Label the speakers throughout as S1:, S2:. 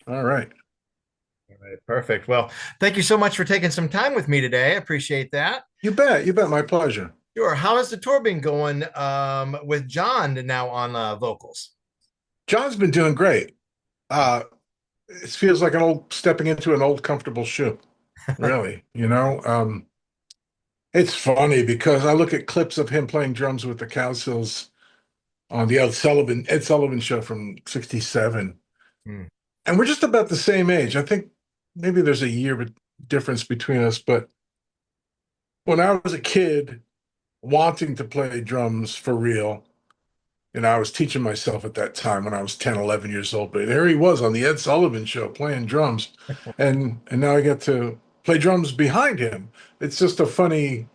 S1: All right.
S2: All right, perfect. Well, thank you so much for taking some time with me today. I appreciate that.
S1: You bet. You bet. My pleasure.
S2: Sure. How has the tour been going with John now on vocals?
S1: John's been doing great. It feels like an old stepping into an old comfortable shoe, really. It's funny because I look at clips of him playing drums with the Cowsills on the Ed Sullivan show from '67.
S2: Hmm.
S1: And we're just about the same age. I think maybe there's a year difference between us, but when I was a kid wanting to play drums for real, I was teaching myself at that time when I was 10, 11 years old. But there he was on the Ed Sullivan show playing drums. And now I get to play drums behind him. It's just a funny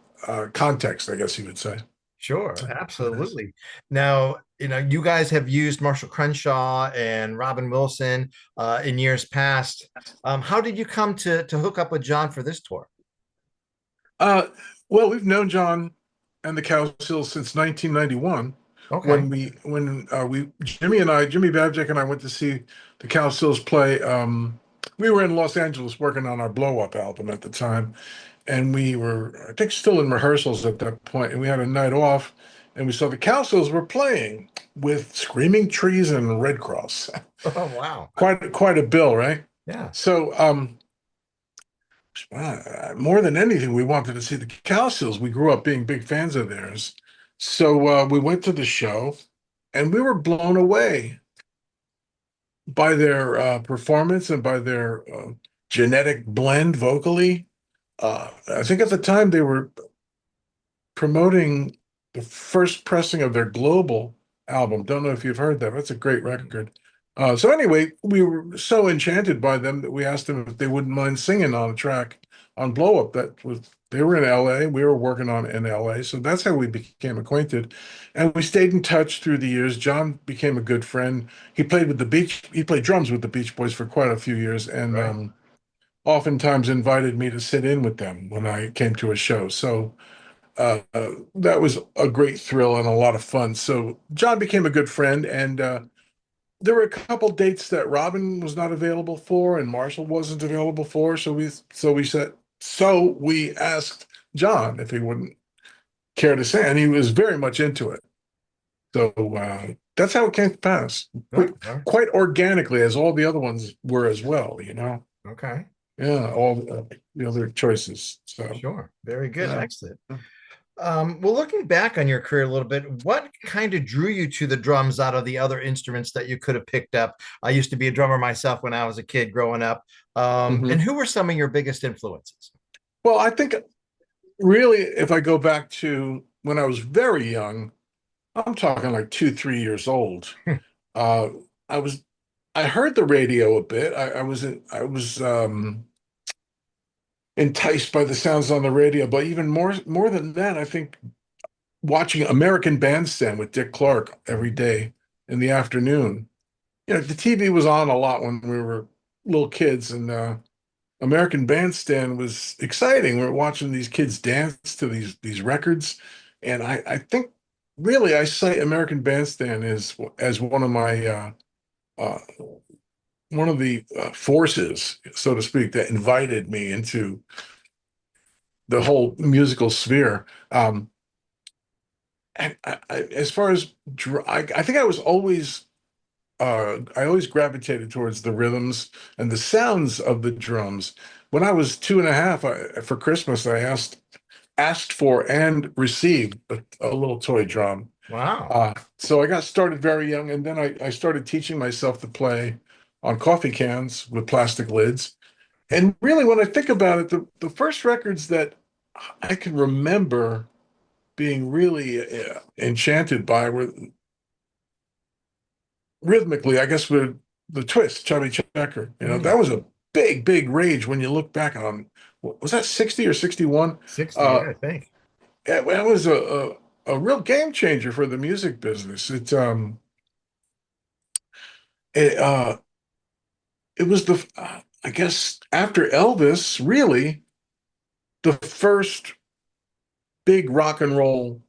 S1: context, I guess you would say.
S2: Sure,
S1: It is.
S2: absolutely. Now, you guys have used Marshall Crenshaw and Robin Wilson in years past. How did you come to hook up with John for this tour?
S1: Uh, well, we've known John and the Cowsills since 1991
S2: Okay.
S1: when Jimmy Babjak and I went to see the Cowsills play. We were in Los Angeles working on our Blow Up album at the time, and we were, I think, still in rehearsals at that point, and we had a night off, and we saw the Cowsills were playing with Screaming Trees and Red Cross.
S2: Oh, wow.
S1: Quite a bill, right?
S2: Yeah.
S1: So, more than anything, we wanted to see the Cowsills. We grew up being big fans of theirs. So we went to the show and we were blown away by their performance and by their genetic blend vocally. I think at the time they were promoting the first pressing of their Global album. Don't know if you've heard that. That's a great record. So anyway, we were so enchanted by them that we asked them if they wouldn't mind singing on a track on Blow Up. That was They were in LA. We were working on it in LA. So that's how we became acquainted. And we stayed in touch through the years. John became a good friend. He played drums with the Beach Boys for quite a few years and
S2: Right.
S1: oftentimes invited me to sit in with them when I came to a show. So that was a great thrill and a lot of fun. So John became a good friend, and there were a couple dates that Robin was not available for, and Marshall wasn't available for. So we asked John if he wouldn't care to sing, and he was very much into it. So that's how it came to pass,
S2: Oh, all
S1: quite organically, as all the other ones were as well.
S2: right. Okay.
S1: Yeah, all the other choices. So
S2: Sure. Very good.
S1: yeah.
S2: Excellent. Well, looking back on your career a little bit, what kind of drew you to the drums out of the other instruments that you could have picked up? I used to be a drummer myself when I was a kid growing up. And
S1: Mhm.
S2: who were some of your biggest influences?
S1: Well, I think really, if I go back to when I was very young, I'm talking like 2, 3 years old. Uh, I was, I heard the radio a bit. I was enticed by the sounds on the radio, but even more than that, I think watching American Bandstand with Dick Clark every
S2: Mhm.
S1: day in the afternoon. The TV was on a lot when we were little kids, and American Bandstand was exciting. We were watching these kids dance to these records, and I think really I cite American Bandstand as uh, one of the forces, so to speak, that invited me into the whole musical sphere. And as far as I think I always gravitated towards the rhythms and the sounds of the drums. When I was 2 and a half, for Christmas, I asked for and received a little toy drum.
S2: Wow.
S1: So I got started very young, and then I started teaching myself to play on coffee cans with plastic lids. And really, when I think about it, the first records that I can remember being really enchanted by were rhythmically, I guess, with the twist, Chubby Checker.
S2: Mm,
S1: That was a big rage when you look back on, was that 60 or 61?
S2: 60,
S1: Uh,
S2: yeah, I think.
S1: that was a real game changer for the music business. It, uh, it was I guess, after Elvis, really, the first big rock and roll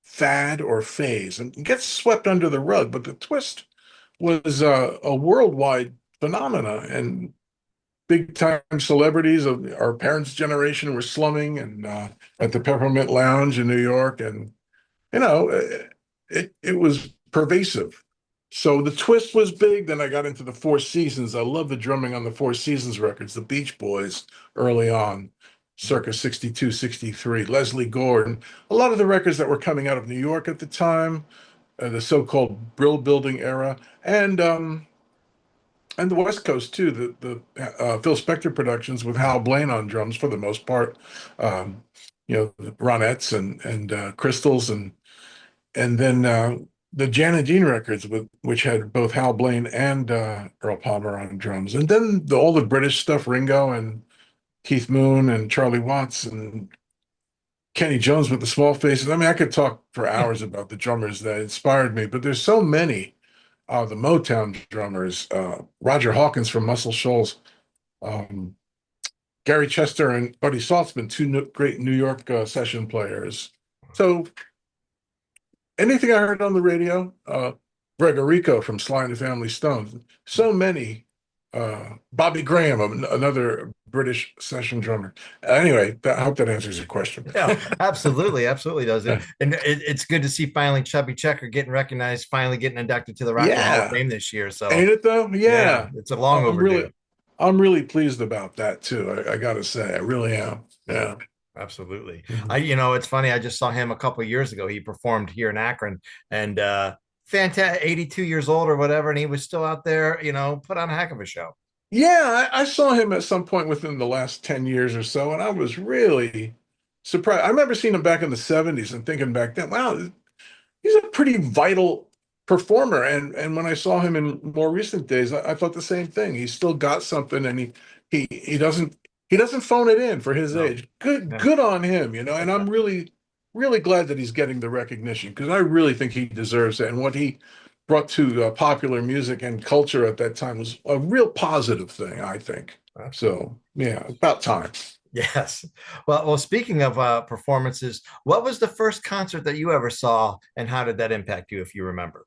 S1: fad or phase, and it gets swept under the rug. But the twist was a worldwide phenomena, and big time celebrities of our parents' generation were slumming and at the Peppermint Lounge in New York, and you know, it was pervasive. So the twist was big. Then I got into the Four Seasons. I love the drumming on the Four Seasons records, the Beach Boys early on, circa 62, 63, Leslie Gordon, a lot of the records that were coming out of New York at the time, the so-called Brill Building era, and the West Coast too. The Phil Spector productions with Hal Blaine on drums for the most part. Um, the Ronettes and Crystals and then the Janet Dean records, which had both Hal Blaine and Earl Palmer on drums, and then all the British stuff, Ringo and Keith Moon and Charlie Watts and Kenny Jones with the Small Faces. I mean, I could talk for hours about the drummers that inspired me, but there's so many. The Motown drummers, Roger Hawkins from Muscle Shoals, um, Gary Chester and Buddy Saltzman, two great New York session players. So anything I heard on the radio, Gregorico from Sly and the Family Stone, so many. Bobby Graham, another British session drummer. Anyway, I hope that answers your question.
S2: Yeah, absolutely, absolutely does it. And it's good to see finally Chubby Checker getting recognized, finally getting inducted to the Rock and Roll Hall of
S1: Yeah,
S2: Fame this year. So
S1: ain't it though?
S2: yeah,
S1: Yeah,
S2: it's a long
S1: I'm
S2: overdue.
S1: really, I'm really pleased about that too. I got to say, I really am. Yeah.
S2: Absolutely.
S1: Mhm.
S2: It's funny. I just saw him a couple of years ago. He performed here in Akron, and fantastic, 82 years old or whatever, and he was still out there. Put on a heck of a show.
S1: Yeah, I saw him at some point within the last 10 years or so, and I was really surprised. I remember seeing him back in the 70s and thinking back then, wow, he's a pretty vital performer. And when I saw him in more recent days, I thought the same thing. He's still got something, and he doesn't phone it in for his
S2: No.
S1: age. Good
S2: Yeah.
S1: good on him, you know. And I'm really glad that he's getting the recognition because I really think he deserves it. And what he brought to popular music and culture at that time was a real positive thing, I think.
S2: Absolutely.
S1: So yeah, about time.
S2: Yes. Well, speaking of performances, what was the first concert that you ever saw, and how did that impact you, if you remember?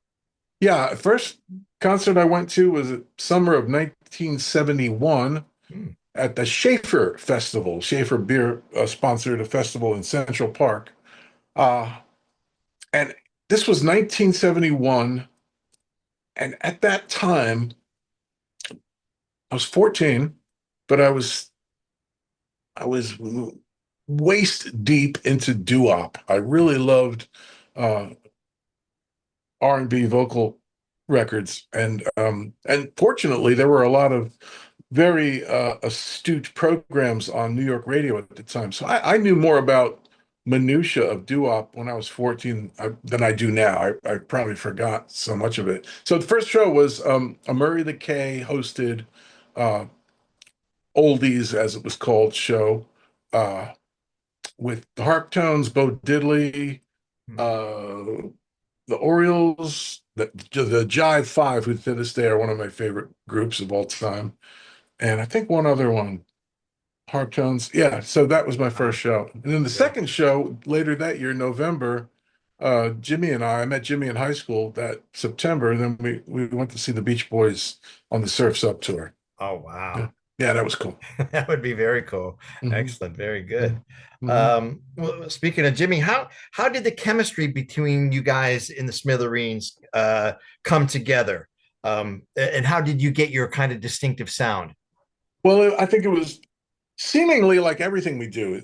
S1: Yeah, first concert I went to was summer of 1971
S2: Hmm.
S1: at the Schaefer Festival. Schaefer Beer sponsored a festival in Central Park. Uh, and this was 1971. And at that time, I was 14, but I was waist deep into doo-wop. I really loved uh, R&B vocal records, and fortunately, there were a lot of very astute programs on New York radio at the time. So I knew more about minutia of doo-wop when I was 14 than I do now. I probably forgot so much of it. So the first show was a Murray the K hosted uh, oldies, as it was called, show uh, with the Harptones, Bo Diddley,
S2: Hmm.
S1: uh, the Orioles, the Jive Five, who to this day are one of my favorite groups of all time, and I think one other one, Harptones. Yeah, so that was my
S2: Wow.
S1: first show. And then the
S2: Very
S1: second show later that year, November, Jimmy and I met Jimmy in high school that September, and then we went to see the Beach Boys on the Surf's Up tour.
S2: Oh,
S1: Yeah,
S2: wow.
S1: yeah, that was cool.
S2: That would be very cool.
S1: Hmm.
S2: Excellent. Very good.
S1: Hmm.
S2: Well, speaking of Jimmy, how did the chemistry between you guys in the Smithereens come together? And how did you get your kind of distinctive sound?
S1: Well, I think it was seemingly like everything we do,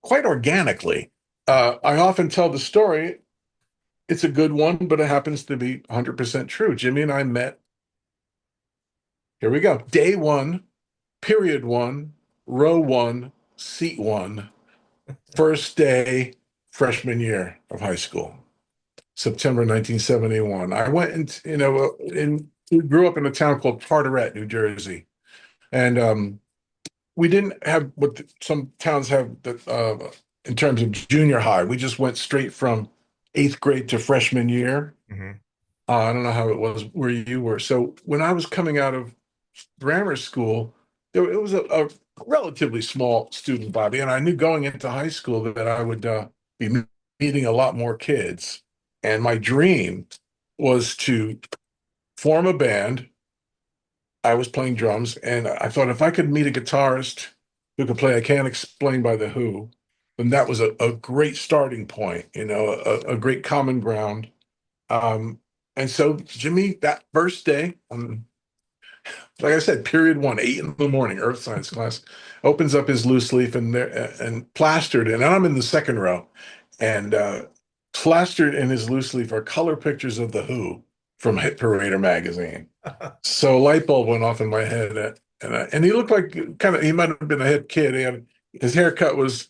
S1: quite organically. I often tell the story. It's a good one, but it happens to be 100% true. Jimmy and I met, here we go, day one, period one, row one, seat one, first day, freshman year of high school, September 1971. I went we grew up in a town called Carteret, New Jersey. And we didn't have what some towns have in terms of junior high. We just went straight from eighth grade to freshman year.
S2: Mhm.
S1: I don't know how it was where you were. So when I was coming out of grammar school, it was a relatively small student body, and I knew going into high school that I would be meeting a lot more kids. And my dream was to form a band I was playing drums, and I thought if I could meet a guitarist who could play "I Can't Explain" by The Who, then that was a great starting point, a great common ground. Um, and so Jimmy, that first day, like I said, period one, 8 in the morning, earth science class, opens up his loose leaf and plastered, and I'm in the second row, and plastered in his loose leaf are color pictures of The Who from Hit Parader magazine. So a light bulb went off in my head, and he looked like he might have been a hip kid. His haircut was,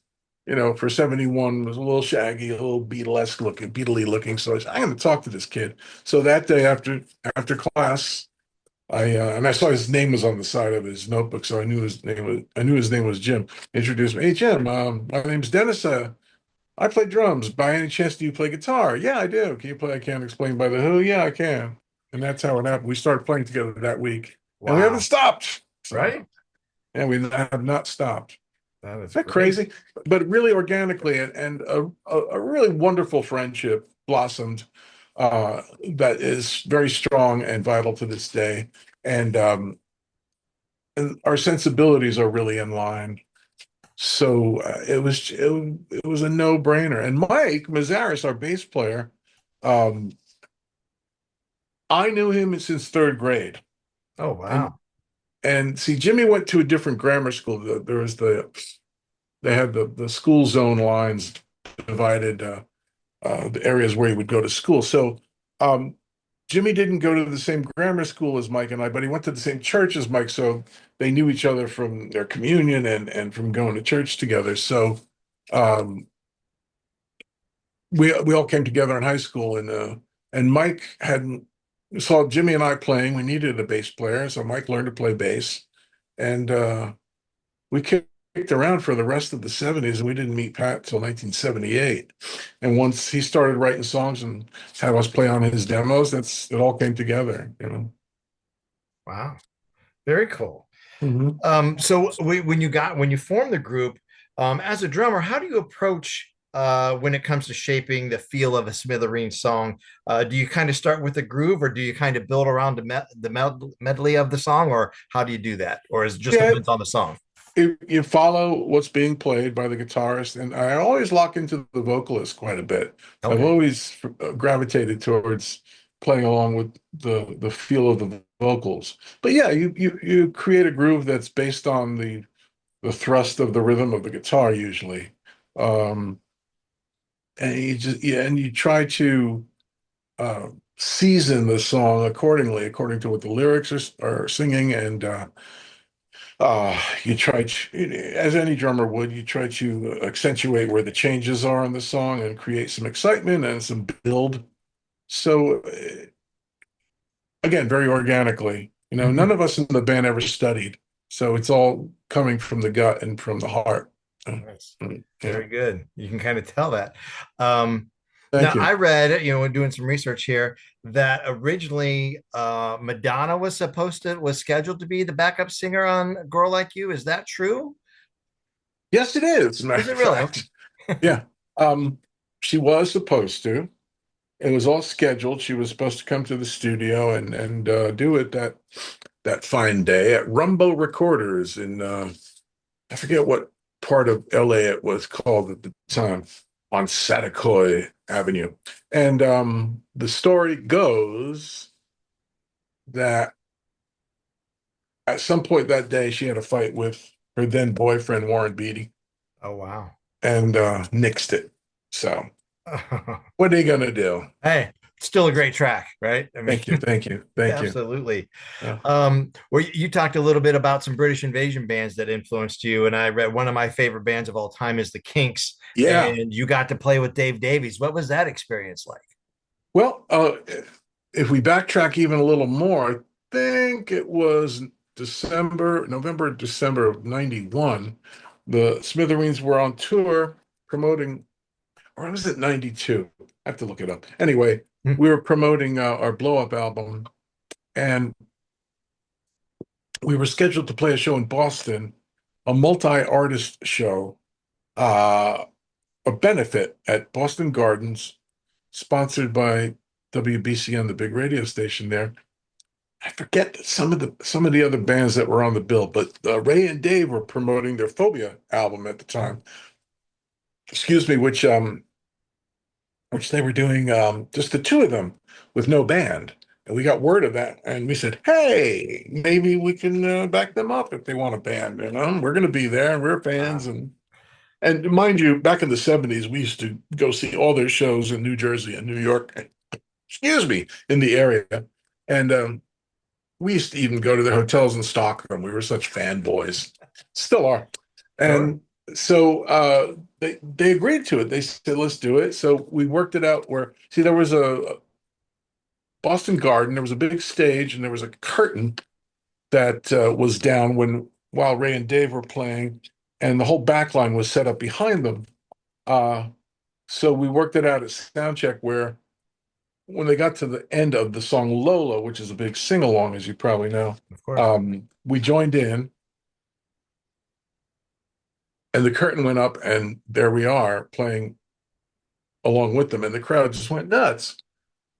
S1: for 71 was a little shaggy, a little Beatley looking. So I said, I'm going to talk to this kid. So that day after class, I saw his name was on the side of his notebook, so I knew his name was Jim. Introduced me. Hey Jim, my name's Dennis. I play drums. By any chance, do you play guitar? Yeah, I do. Can you play I Can't Explain by The Who? Yeah, I can. And that's how it happened. We started playing together that week, and we haven't
S2: Wow.
S1: stopped. So,
S2: Right?
S1: yeah, we have not stopped.
S2: That is
S1: Isn't that
S2: great.
S1: crazy? But really organically, and a really wonderful friendship blossomed that is very strong and vital to this day. And our sensibilities are really in line. So it was a no-brainer. And Mike Mazaris, our bass player, um, I knew him since third grade.
S2: Oh,
S1: And
S2: wow.
S1: and see, Jimmy went to a different grammar school. There was they had the school zone lines divided the areas where he would go to school. So um, Jimmy didn't go to the same grammar school as Mike and I, but he went to the same church as Mike. So they knew each other from their communion and from going to church together. So um, we all came together in high school, and Mike hadn't saw Jimmy and I playing. We needed a bass player, so Mike learned to play bass, and we kicked around for the rest of the '70s, and we didn't meet Pat till 1978. And once he started writing songs and have us play on his demos, it all came together.
S2: Wow. Very cool.
S1: Hmm.
S2: When you form the group, as a drummer, how do you approach when it comes to shaping the feel of a Smithereens song? Do you kind of start with the groove, or do you kind of build around the medley of the song, or how do you do that, or is it just
S1: Yeah,
S2: depends on the song?
S1: you follow what's being played by the guitarist, and I always lock into the vocalist quite a bit. I've
S2: Okay.
S1: always gravitated towards playing along with the feel of the vocals. But yeah, you create a groove that's based on the thrust of the rhythm of the guitar usually. Um, and you try to uh, season the song accordingly, according to what the lyrics are singing, and you try to, as any drummer would, you try to accentuate where the changes are in the song and create some excitement and some build. So again, very organically, none
S2: Mhm.
S1: of us in the band ever studied, so it's all coming from the gut and from the heart.
S2: Nice.
S1: Yeah.
S2: Very good. You can kind of tell that. Um,
S1: Thank
S2: Now,
S1: you.
S2: I read, when doing some research here, that originally Madonna was scheduled to be the backup singer on Girl Like You. Is that true?
S1: Yes, it is. As a matter
S2: Is it
S1: of
S2: really? Okay.
S1: fact. Yeah. She was supposed to. It was all scheduled. She was supposed to come to the studio and do it that fine day at Rumbo Recorders in I forget what part of LA it was called at the time, on Satakoy Avenue. And the story goes that at some point that day she had a fight with her then boyfriend Warren Beatty
S2: Oh, wow.
S1: and nixed it. So what are you gonna do?
S2: Hey, still a great track, right? I mean,
S1: Thank you, thank you, thank you.
S2: absolutely.
S1: Yeah.
S2: Well, you talked a little bit about some British invasion bands that influenced you, and I read one of my favorite bands of all time is the Kinks,
S1: Yeah.
S2: and you got to play with Dave Davies. What was that experience like?
S1: Well, if we backtrack even a little more, I think it was November, December of '91. The Smithereens were on tour promoting, or was it '92? I have to look it up. Anyway,
S2: Hmm.
S1: we were promoting our Blow Up album, and we were scheduled to play a show in Boston, a multi-artist show, uh, a benefit at Boston Gardens, sponsored by WBCN, the big radio station there. I forget some of the other bands that were on the bill, but Ray and Dave were promoting their Phobia album at the time. Excuse me, which they were doing just the two of them with no band. And we got word of that, and we said, "Hey, maybe we can back them up if they want a band. You know, we're going to be there, and we're fans."
S2: Wow.
S1: And mind you, back in the '70s, we used to go see all their shows in New Jersey and New York. Excuse me, in the area, and we used to even go to their hotels in Stockholm. We were such fanboys, still are.
S2: Sure.
S1: And so they agreed to it. They said, "Let's do it." So we worked it out. Where see, there was a Boston Garden. There was a big stage, and there was a curtain that was down when while Ray and Dave were playing, and the whole back line was set up behind them. Uh, so we worked it out at sound check where when they got to the end of the song Lola, which is a big sing along, as you probably know,
S2: Of course.
S1: we joined in and the curtain went up, and there we are playing along with them, and the crowd just went nuts.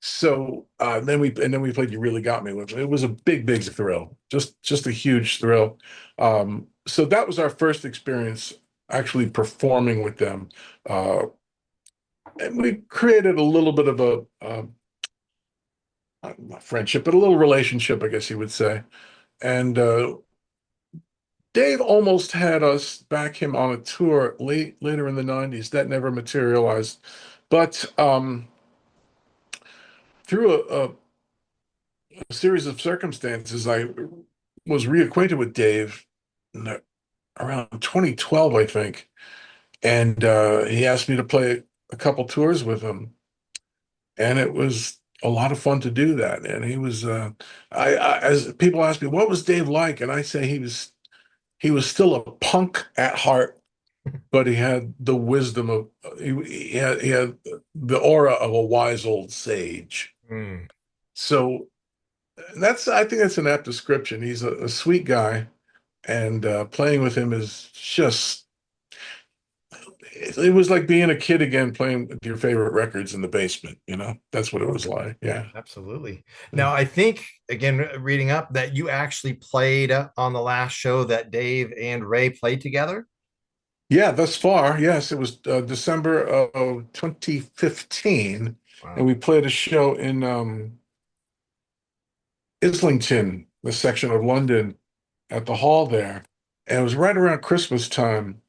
S1: So then we played "You Really Got Me" with them. It was a big, big thrill, just a huge thrill. So that was our first experience actually performing with them, and we created a little bit of a friendship, but a little relationship, I guess you would say. And Dave almost had us back him on a tour later in the '90s. That never materialized. But through a series of circumstances, I was reacquainted with Dave around 2012, I think. And he asked me to play a couple tours with him. And it was a lot of fun to do that. And he was, as people ask me, what was Dave like? And I say he was still a punk at heart, but he had the wisdom of he had the aura of a wise old sage.
S2: Mm,
S1: So that's I think that's an apt description. He's a sweet guy, and playing with him is just it was like being a kid again, playing with your favorite records in the basement. That's what it was like. Yeah.
S2: absolutely. Now, I think, again, reading up that you actually played on the last show that Dave and Ray played together.
S1: Yeah, thus far, yes, it was December of 2015, and
S2: Wow.
S1: we played a show in Islington, the section of London, at the hall there. And it was right around Christmas time.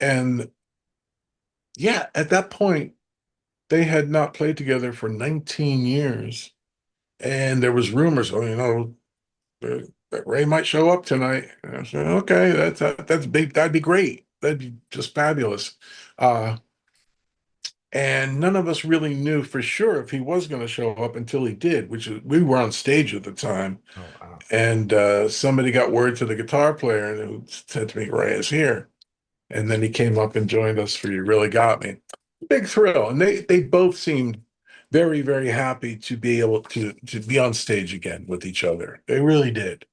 S1: And yeah, at that point, they had not played together for 19 years. And there was rumors, that Ray might show up tonight. And I said, okay, that's big. That'd be great. That'd be just fabulous. Uh, and none of us really knew for sure if he was going to show up until he did, which is we were on stage at the time.
S2: Oh, wow.
S1: And somebody got word to the guitar player and who said to me, Ray is here. And then he came up and joined us for "You Really Got Me." Big thrill. And they both seemed very, very happy to be able to be on stage again with each other. They really did.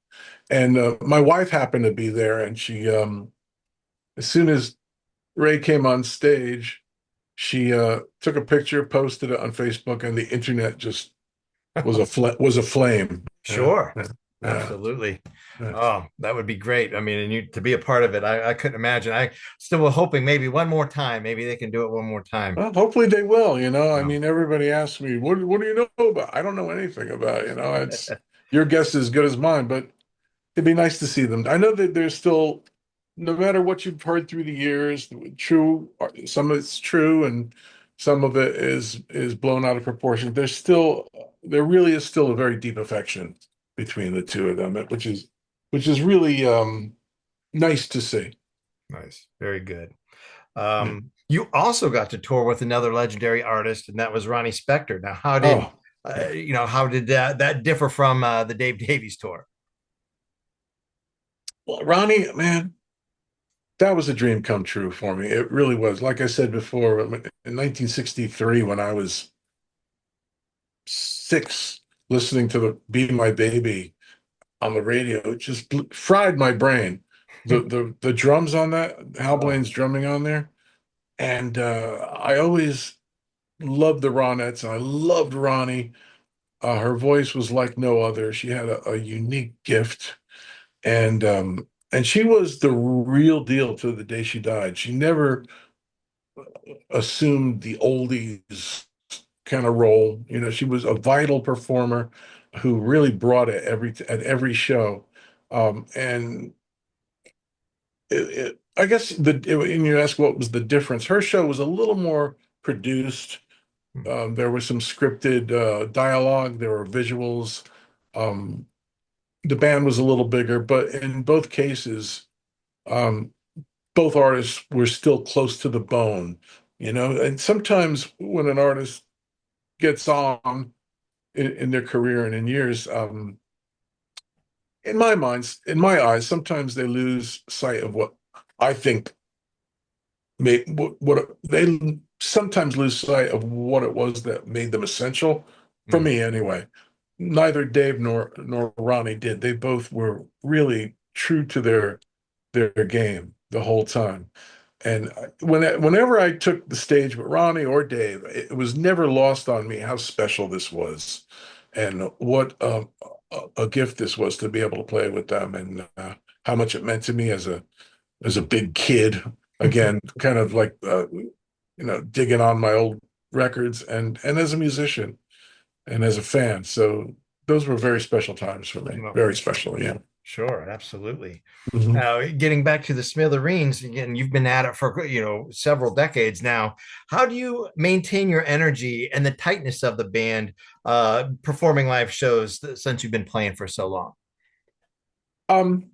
S1: And my wife happened to be there, and she as soon as Ray came on stage, she took a picture, posted it on Facebook, and the internet just was a flame. Yeah,
S2: Sure.
S1: yeah, yeah.
S2: Absolutely.
S1: Yeah.
S2: Oh, that would be great. I mean, and you to be a part of it, I couldn't imagine. I still was hoping maybe one more time, maybe they can do it one more time.
S1: Well, hopefully they will. I
S2: Wow.
S1: mean, everybody asks me, what do you know about? I don't know anything about, it's your guess is as good as mine, but it'd be nice to see them. I know that there's still, no matter what you've heard through the years, true, some of it's true and some of it is blown out of proportion. There really is still a very deep affection between the two of them, which is really nice to see.
S2: Nice. Very good. You also got to tour with another legendary artist, and that was Ronnie Spector. Now,
S1: Oh, yeah.
S2: how did that differ from the Dave Davies tour?
S1: Well, Ronnie, man, that was a dream come true for me. It really was. Like I said before, in 1963, when I was 6, listening to the "Be My Baby" on the radio, it just fried my brain. The drums on that, Hal
S2: Oh,
S1: Blaine's drumming on there, and I always loved the Ronettes, and I loved Ronnie. Her voice was like no other. She had a unique gift, and she was the real deal to the day she died. She never assumed the oldies kind of role. You know, she was a vital performer who really brought it at every show. And I guess and you ask what was the difference. Her show was a little more produced. There was some scripted dialogue. There were visuals. Um, the band was a little bigger, but in both cases, um, both artists were still close to the bone, you know. And sometimes when an artist gets on in their career and in years, in my eyes, sometimes they lose sight of what I think what they sometimes lose sight of what it was that made them essential for
S2: Mm.
S1: me anyway. Neither Dave nor Ronnie did. They both were really true to their game the whole time. And whenever I took the stage with Ronnie or Dave, it was never lost on me how special this was, and what a gift this was to be able to play with them, and how much it meant to me as a big kid. Again, kind of like digging on my old records, and as a musician and as a fan. So those were very special times for me.
S2: Well,
S1: Very special, yeah.
S2: sure, absolutely.
S1: Mhm.
S2: Now, getting back to the Smithereens, again, you've been at it for, several decades now. How do you maintain your energy and the tightness of the band performing live shows since you've been playing for so long?
S1: Um,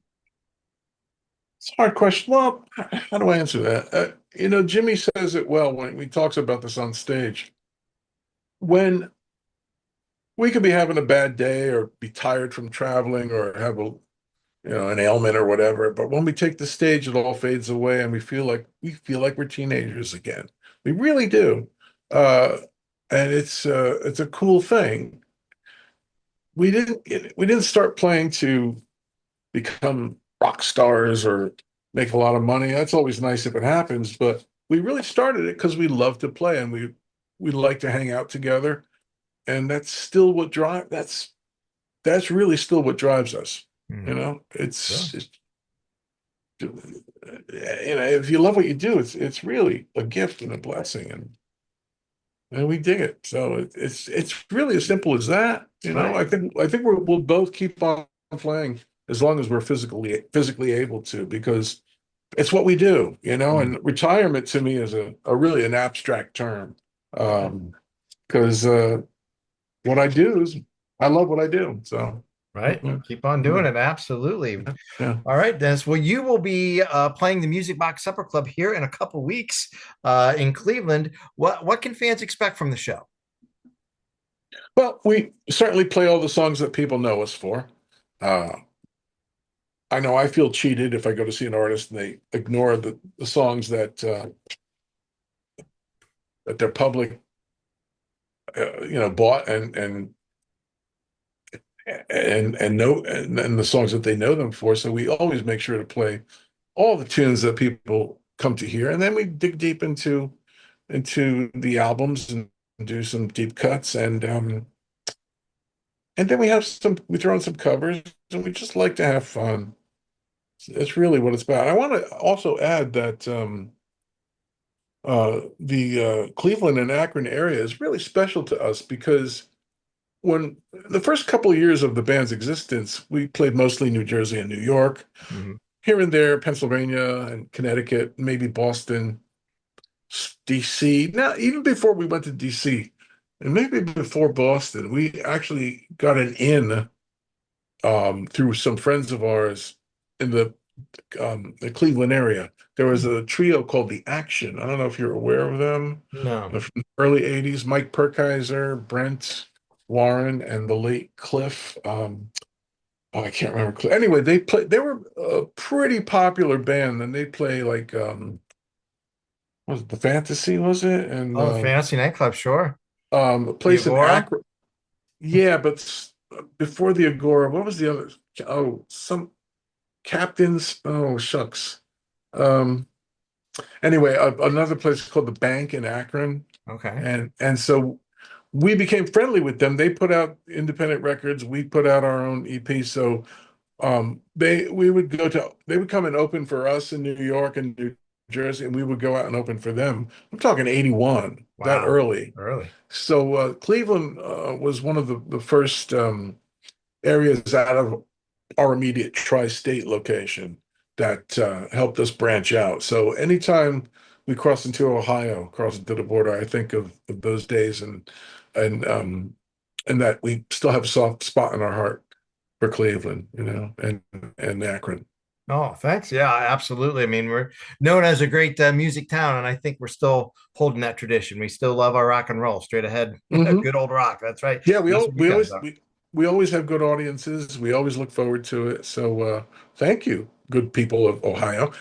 S1: it's a hard question. Well, how do I answer that? Jimmy says it well when he talks about this on stage. When we could be having a bad day or be tired from traveling or have an ailment or whatever, but when we take the stage, it all fades away and we feel like we're teenagers again. We really do. Uh, and it's a cool thing. We didn't start playing to become rock stars or make a lot of money. That's always nice if it happens, but we really started it because we love to play and we like to hang out together, and that's really still what drives us.
S2: Hmm.
S1: You know,
S2: Sure.
S1: if you love what you do, it's really a gift and a blessing, and we dig it. So it's really as simple as that.
S2: Right.
S1: I think we'll both keep on playing as long as we're physically able to, because it's what we do.
S2: Mm.
S1: And retirement to me is a really an abstract term, because what I do is I love what I do. So
S2: Right.
S1: yeah,
S2: Keep on doing
S1: yeah,
S2: it. Absolutely.
S1: yeah.
S2: All right, Dennis. Well, you will be playing the Music Box Supper Club here in a couple weeks in Cleveland. What can fans expect from the show?
S1: Well, we certainly play all the songs that people know us for. Uh, I know I feel cheated if I go to see an artist and they ignore the songs that their public bought and know and the songs that they know them for. So we always make sure to play all the tunes that people come to hear, and then we dig deep into the albums and do some deep cuts, and then we throw in some covers, and we just like to have fun. It's really what it's about. I want to also add that the Cleveland and Akron area is really special to us because when the first couple of years of the band's existence, we played mostly New Jersey and New York,
S2: Mhm.
S1: here and there, Pennsylvania and Connecticut, maybe Boston, DC. Now, even before we went to DC, and maybe before Boston, we actually got an in through some friends of ours in the Cleveland area. There was a trio called The Action. I don't know if you're aware of them.
S2: No.
S1: From the early 80s, Mike Perkiser, Brent Warren, and the late Cliff. I can't remember. Anyway, they were a pretty popular band, and they play like was it the Fantasy, was it? And
S2: Oh, the Fantasy Nightclub, sure.
S1: a
S2: The
S1: place in
S2: Agora.
S1: Akron. Yeah, but before the Agora, what was the other? Oh, some Captains. Oh, shucks. Um, anyway, another place called the Bank in Akron,
S2: Okay.
S1: and so we became friendly with them. They put out independent records. We put out our own EP. So they would come and open for us in New York and New Jersey, and we would go out and open for them. I'm talking 81, that
S2: Wow,
S1: early.
S2: early.
S1: So Cleveland was one of the first areas out of our immediate tri-state location that helped us branch out. So anytime we cross into Ohio, cross into the border, I think of those days and and that we still have a soft spot in our heart for Cleveland, and Akron.
S2: Oh, thanks. Yeah, absolutely. I mean, we're known as a great music town, and I think we're still holding that tradition. We still love our rock and roll, straight ahead,
S1: Hmm.
S2: good old rock. That's right.
S1: Yeah,
S2: That's what you guys are.
S1: we always have good audiences. We always look forward to it. So thank you, good people of Ohio.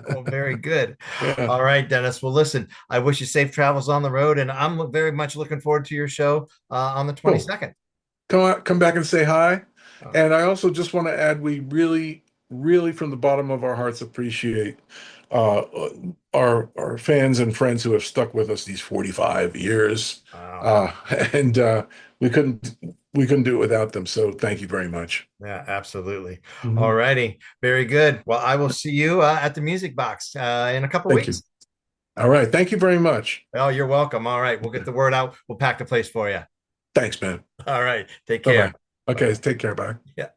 S2: Well, very good.
S1: Yeah.
S2: All right, Dennis. Well, listen, I wish you safe travels on the road, and I'm very much looking forward to your show on the
S1: Cool.
S2: 22nd.
S1: Come back and say hi.
S2: Uh,
S1: And I also just want to add, we really, really, from the bottom of our hearts, appreciate uh, our fans and friends who have stuck with us these 45 years.
S2: wow.
S1: Uh, and we couldn't we couldn't do it without them. So thank you very much.
S2: Yeah, absolutely. All
S1: Mhm.
S2: righty. Very good. Well, I will see you at the Music Box in a couple
S1: Thank you.
S2: weeks.
S1: All right. Thank you very much.
S2: Oh, you're welcome. All right. We'll get
S1: Okay.
S2: the word out. We'll pack the place for you.
S1: Thanks, man.
S2: All right. Take care.
S1: Bye-bye. Okay,
S2: Bye.
S1: take care. Bye.
S2: Yeah.